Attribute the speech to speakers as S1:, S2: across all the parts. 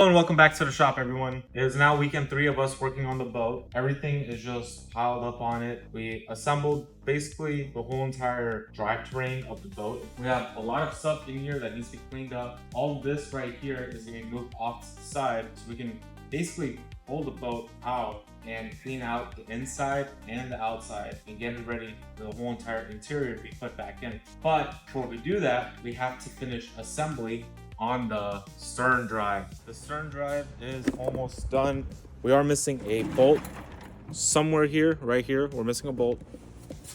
S1: Hello and welcome back to the shop, everyone. It is now weekend 3 of us working on the boat. Everything is just piled up on it. We assembled basically the whole entire drivetrain of the boat. We have a lot of stuff in here that needs to be cleaned up. All this right here is going to be moved off to the side so we can basically pull the boat out and clean out the inside and the outside and get it ready for the whole entire interior to be put back in. But before we do that, we have to finish assembly on the Sterndrive. The Sterndrive is almost done. We are missing a bolt somewhere here, right here. We're missing a bolt.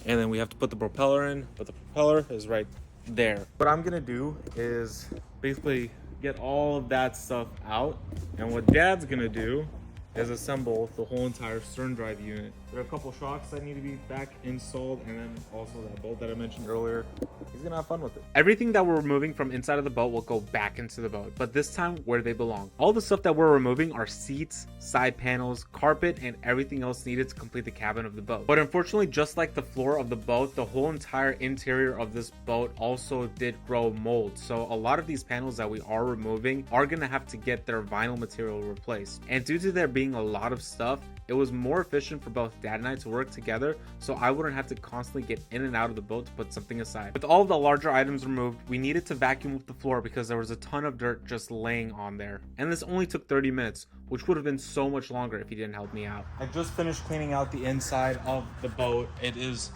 S1: And then we have to put the propeller in, but the propeller is right there. What I'm gonna do is basically get all of that stuff out. And what Dad's gonna do is assemble the whole entire Sterndrive unit. There are a couple shocks that need to be back installed, and then also that bolt that I mentioned earlier. He's gonna have fun with it. Everything that we're removing from inside of the boat will go back into the boat, but this time where they belong. All the stuff that we're removing are seats, side panels, carpet, and everything else needed to complete the cabin of the boat. But unfortunately, just like the floor of the boat, the whole entire interior of this boat also did grow mold. So a lot of these panels that we are removing are gonna have to get their vinyl material replaced. And due to there being a lot of stuff, it was more efficient for both Dad and I to work together, so I wouldn't have to constantly get in and out of the boat to put something aside. With all of the larger items removed, we needed to vacuum up the floor because there was a ton of dirt just laying on there. And this only took 30 minutes, which would have been so much longer if he didn't help me out. I just finished cleaning out the inside of the boat. It is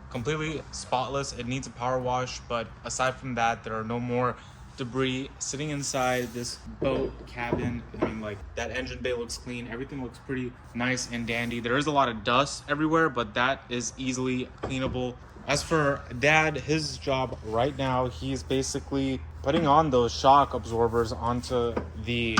S1: completely spotless. It needs a power wash, but aside from that, there are no more debris sitting inside this boat cabin. I mean, like, that engine bay looks clean. Everything looks pretty nice and dandy. There is a lot of dust everywhere, but that is easily cleanable. As for Dad, his job right now, he's basically putting on those shock absorbers onto the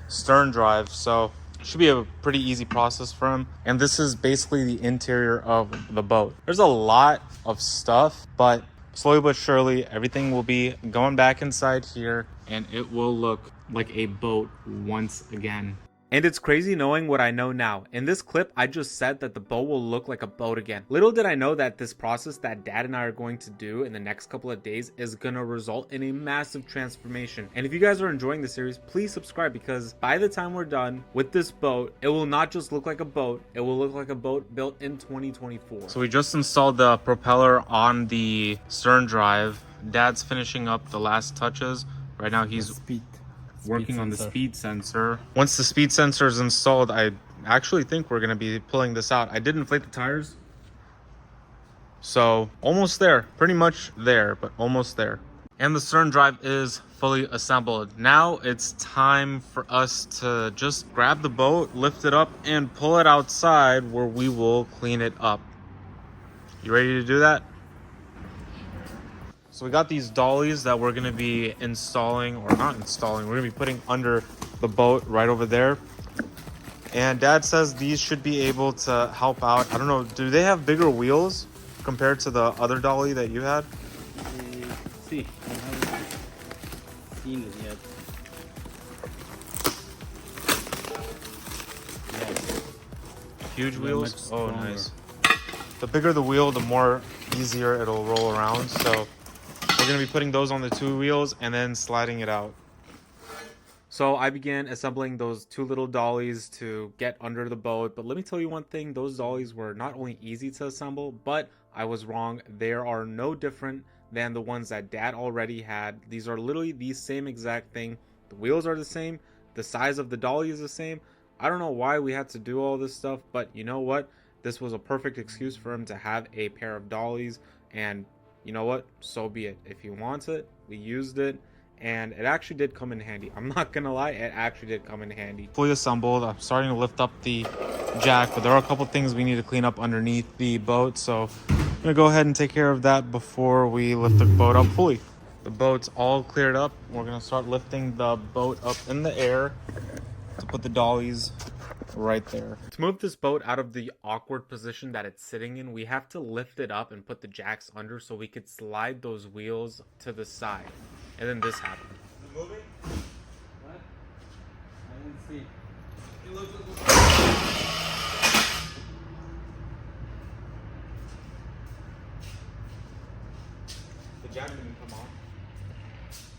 S1: Sterndrive, so it should be a pretty easy process for him. And this is basically the interior of the boat. There's a lot of stuff, but slowly but surely, everything will be going back inside here and it will look like a boat once again. And it's crazy knowing what I know now. In this clip, I just said that the boat will look like a boat again. Little did I know that this process that Dad and I are going to do in the next couple of days is gonna result in a massive transformation. And if you guys are enjoying the series, please subscribe, because by the time we're done with this boat, it will not just look like a boat, it will look like a boat built in 2024. So we just installed the propeller on the Sterndrive. Dad's finishing up the last touches. Right now he's working on the speed sensor. Once the speed sensor is installed, I actually think we're going to be pulling this out. I did inflate the tires, so almost there. Pretty much there, but almost there. And the Sterndrive is fully assembled. Now it's time for us to just grab the boat, lift it up, and pull it outside where we will clean it up. You ready to do that? So we got these dollies that we're going to be installing, or not installing, we're going to be putting under the boat right over there. And Dad says these should be able to help out. I don't know, do they have bigger wheels compared to the other dolly that you had?
S2: See, I haven't seen it yet. Yeah.
S1: Huge wheels? Oh,
S2: stronger.
S1: nice. The bigger the wheel, the more easier it'll roll around. So we're going to be putting those on the 2 wheels and then sliding it out. So I began assembling those 2 little dollies to get under the boat. But let me tell you one thing, those dollies were not only easy to assemble, but I was wrong. They are no different than the ones that Dad already had. These are literally the same exact thing. The wheels are the same. The size of the dolly is the same. I don't know why we had to do all this stuff, but you know what? This was a perfect excuse for him to have a pair of dollies, and you know what? So be it. If he wants it, we used it, and it actually did come in handy. I'm not gonna lie, it actually did come in handy. Fully assembled. I'm starting to lift up the jack, but there are a couple things we need to clean up underneath the boat, so I'm gonna go ahead and take care of that before we lift the boat up fully. The boat's all cleared up. We're gonna start lifting the boat up in the air to put the dollies right there. To move this boat out of the awkward position that it's sitting in, we have to lift it up and put the jacks under so we could slide those wheels to the side. And then this happened. Is it moving?
S2: What? I didn't see.
S1: Look. The jack didn't come off.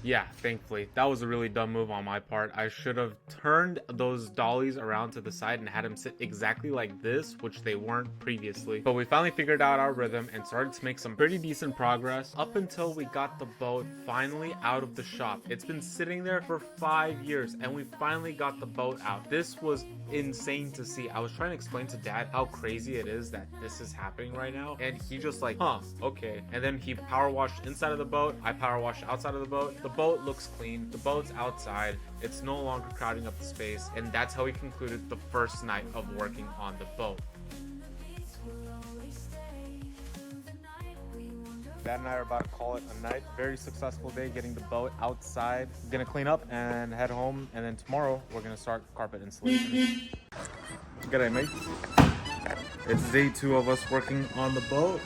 S1: Yeah, thankfully. That was a really dumb move on my part. I should have turned those dollies around to the side and had them sit exactly like this, which they weren't previously. But we finally figured out our rhythm and started to make some pretty decent progress up until we got the boat finally out of the shop. It's been sitting there for 5 years and we finally got the boat out. This was insane to see. I was trying to explain to Dad how crazy it is that this is happening right now, and he just like, huh, okay. And then he power washed inside of the boat, I power washed outside of the boat. The boat looks clean, the boat's outside, it's no longer crowding up the space, and that's how we concluded the first night of working on the boat. Dad and I are about to call it a night. Very successful day getting the boat outside. We're gonna clean up and head home, and then tomorrow we're gonna start carpet installation. Good day, mate. It's day 2 of us working on the boat.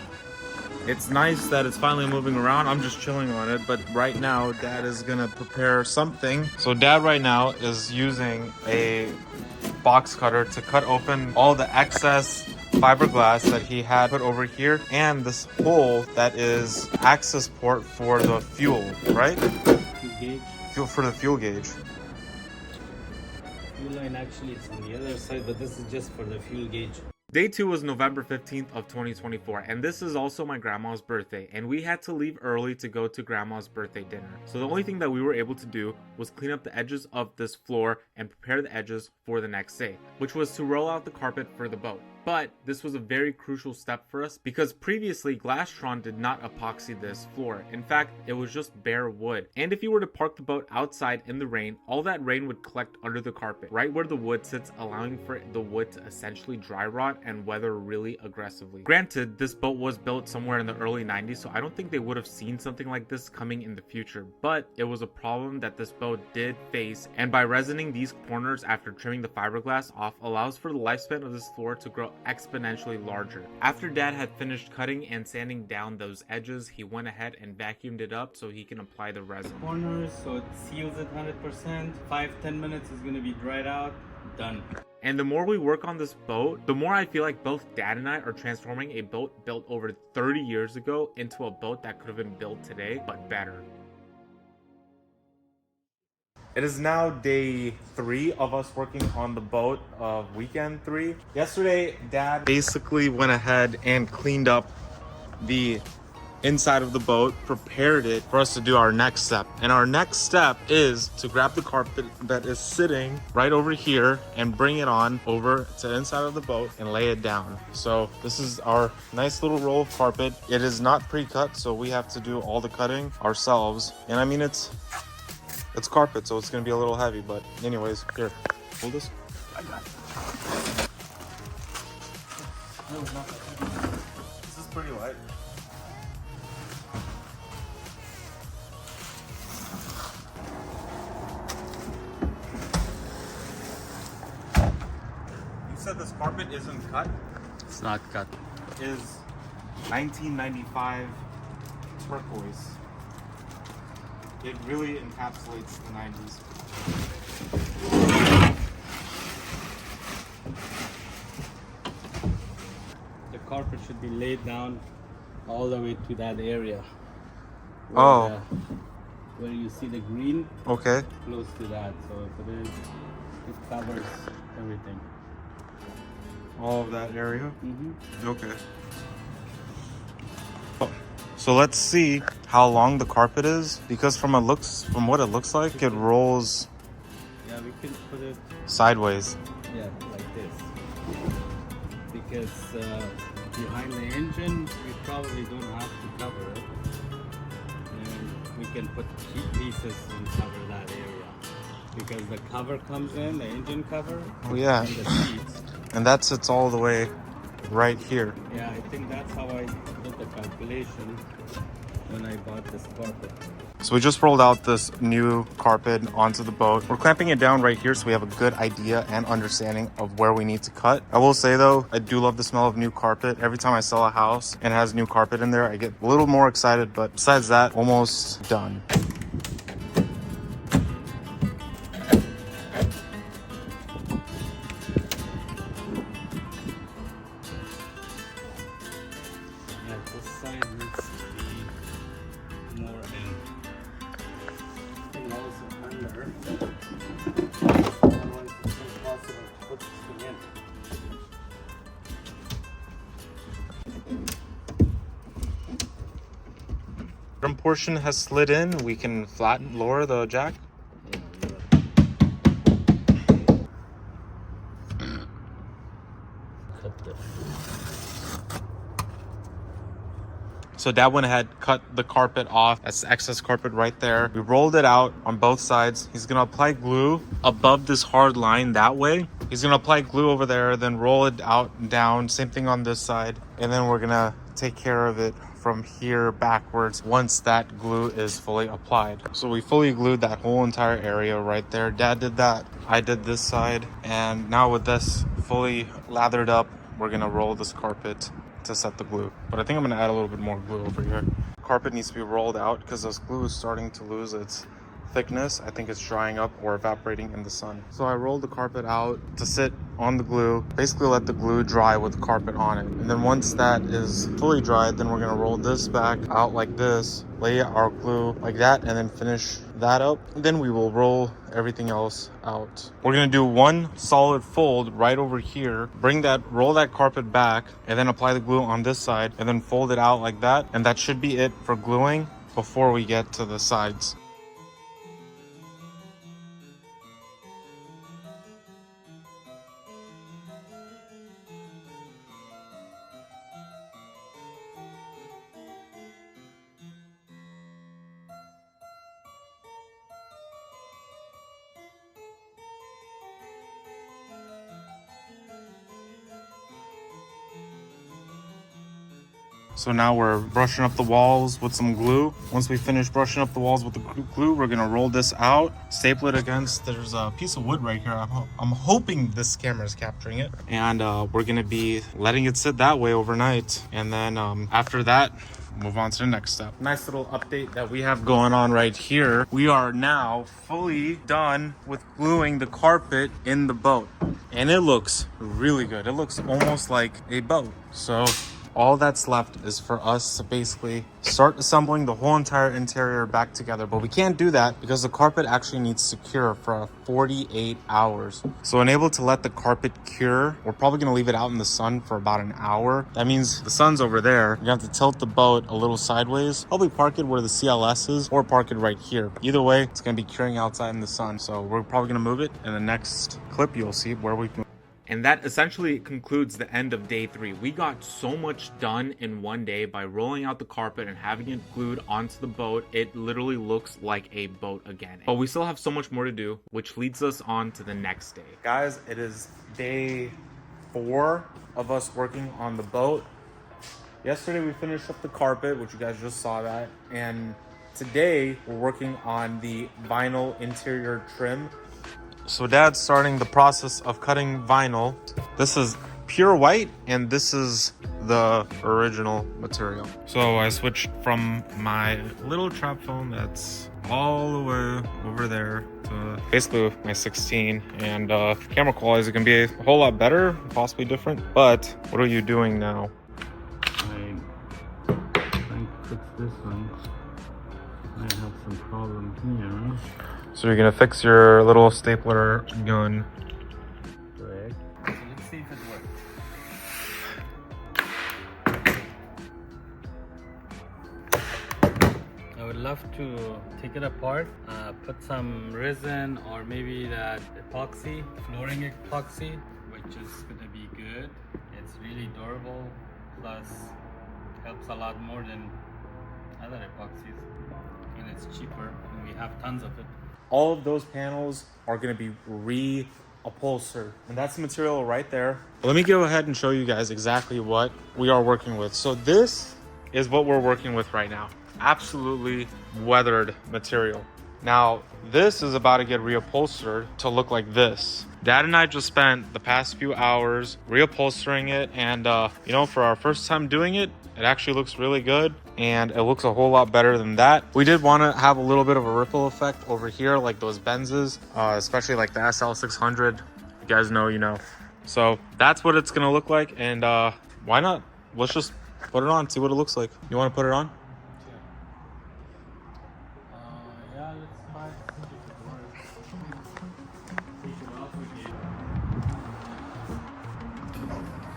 S1: It's nice that it's finally moving around. I'm just chilling on it, but right now Dad is gonna prepare something. So Dad right now is using a box cutter to cut open all the excess fiberglass that he had put over here, and this hole that is access port for the fuel, right?
S2: Fuel gauge.
S1: Fuel for the fuel gauge.
S2: Fuel line actually is on the other side, but this is just for the fuel gauge.
S1: Day 2 was November 15th of 2024, and this is also my grandma's birthday, and we had to leave early to go to grandma's birthday dinner. So the only thing that we were able to do was clean up the edges of this floor and prepare the edges for the next day, which was to roll out the carpet for the boat. But this was a very crucial step for us because previously Glasstron did not epoxy this floor. In fact, it was just bare wood. And if you were to park the boat outside in the rain, all that rain would collect under the carpet, right where the wood sits, allowing for the wood to essentially dry rot and weather really aggressively. Granted, this boat was built somewhere in the early 90s, so I don't think they would have seen something like this coming in the future, but it was a problem that this boat did face, and by resining these corners after trimming the fiberglass off allows for the lifespan of this floor to grow exponentially larger. After Dad had finished cutting and sanding down those edges, he went ahead and vacuumed it up so he can apply the resin.
S2: Corners, so it seals it 100%. 5-10 minutes is gonna be dried out. Done.
S1: And the more we work on this boat, the more I feel like both Dad and I are transforming a boat built over 30 years ago into a boat that could have been built today, but better. It is now day 3 of us working on the boat of weekend 3. Yesterday, Dad basically went ahead and cleaned up the inside of the boat, prepared it for us to do our next step. And our next step is to grab the carpet that is sitting right over here and bring it on over to the inside of the boat and lay it down. So this is our nice little roll of carpet. It is not pre-cut, so we have to do all the cutting ourselves. And I mean, it's carpet, so it's gonna be a little heavy, but anyways, here, hold this. I got it. No, not that heavy. This is pretty light. You said this carpet isn't cut?
S2: It's not cut.
S1: It is 1995 turquoise. It really encapsulates the 90s.
S2: The carpet should be laid down all the way to that area. Where you see the green,
S1: Okay.
S2: close to that. So if it is, it covers everything.
S1: All of that area?
S2: Mm-hmm.
S1: Okay. So let's see how long the carpet is, because from what it looks like, it rolls
S2: Yeah, we can put it,
S1: sideways.
S2: yeah, like this. Because behind the engine, we probably don't have to cover it. And we can put pieces and cover that area. Because the cover comes in, the engine cover,
S1: Oh yeah,
S2: and the seats.
S1: and that sits all the way right here.
S2: Yeah, I think that's how I did the calculation when I bought this carpet.
S1: So we just rolled out this new carpet onto the boat. We're clamping it down right here so we have a good idea and understanding of where we need to cut. I will say though, I do love the smell of new carpet. Every time I sell a house and it has new carpet in there, I get a little more excited, but besides that, almost done. Bottom portion has slid in. We can lower the jack.
S2: Cut this.
S1: So Dad went ahead, cut the carpet off. That's the excess carpet right there. We rolled it out on both sides. He's gonna apply glue above this hard line that way. He's gonna apply glue over there, then roll it out and down. Same thing on this side. And then we're gonna take care of it from here backwards once that glue is fully applied. So we fully glued that whole entire area right there. Dad did that. I did this side. And now with this fully lathered up, we're gonna roll this carpet to set the glue. But I think I'm gonna add a little bit more glue over here. Carpet needs to be rolled out because this glue is starting to lose its thickness. I think it's drying up or evaporating in the sun. So I rolled the carpet out to sit on the glue, basically let the glue dry with the carpet on it. And then once that is fully dried, then we're gonna roll this back out like this, lay our glue like that, and then finish that up. And then we will roll everything else out. We're gonna do one solid fold right over here, roll that carpet back, and then apply the glue on this side, and then fold it out like that. And that should be it for gluing before we get to the sides. So now we're brushing up the walls with some glue. Once we finish brushing up the walls with the glue, we're gonna roll this out, staple it against, there's a piece of wood right here. I'm hoping this camera is capturing it. And we're gonna be letting it sit that way overnight. And then after that, move on to the next step. Nice little update that we have going on right here. We are now fully done with gluing the carpet in the boat. And it looks really good. It looks almost like a boat. So all that's left is for us to basically start assembling the whole entire interior back together. But we can't do that because the carpet actually needs to cure for 48 hours. So unable to let the carpet cure, we're probably gonna leave it out in the sun for about an hour. That means the sun's over there. You have to tilt the boat a little sideways. Probably park it where the CLS is or park it right here. Either way, it's gonna be curing outside in the sun. So we're probably gonna move it. In the next clip, you'll see where we can. And that essentially concludes the end of day 3. We got so much done in one day by rolling out the carpet and having it glued onto the boat. It literally looks like a boat again. But we still have so much more to do, which leads us on to the next day. Guys, it is day 4 of us working on the boat. Yesterday we finished up the carpet, which you guys just saw that. And today we're working on the vinyl interior trim. So Dad's starting the process of cutting vinyl. This is pure white and this is the original material. So I switched from my little trap phone that's all the way over there to basically my 16, and camera quality is gonna be a whole lot better, possibly different. But what are you doing now?
S2: I'm trying to fix this one. I have some problem here.
S1: So you're gonna fix your little stapler gun.
S2: Correct. So let's see if it works. I would love to take it apart, put some resin or maybe that epoxy, flooring epoxy, which is gonna be good. It's really durable, plus helps a lot more than other epoxies, and it's cheaper, and we have tons of it.
S1: All of those panels are going to be reupholstered, and that's the material right there. Let me go ahead and show you guys exactly what we are working with. So this is what we're working with right now. Absolutely weathered material. Now this is about to get reupholstered to look like this. Dad and I just spent the past few hours reupholstering it, and you know, for our first time doing it, it actually looks really good, and it looks a whole lot better than that. We did want to have a little bit of a ripple effect over here, like those Benzes, especially like the SL600. You guys know, you know. So that's what it's gonna look like, and why not? Let's just put it on, see what it looks like. You want to put it on?
S2: Yeah, let's try to see if it works.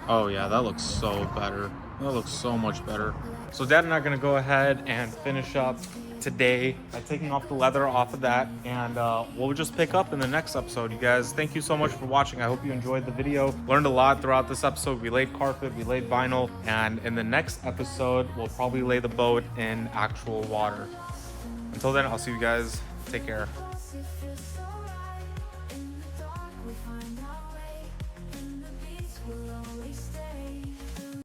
S1: Oh yeah, that looks so better. That looks so much better. So Dad and I are gonna go ahead and finish up today by taking off the leather off of that, and we'll just pick up in the next episode. You guys, thank you so much for watching. I hope you enjoyed the video. Learned a lot throughout this episode. We laid carpet, we laid vinyl, and in the next episode we'll probably lay the boat in actual water. Until then, I'll see you guys. Take care.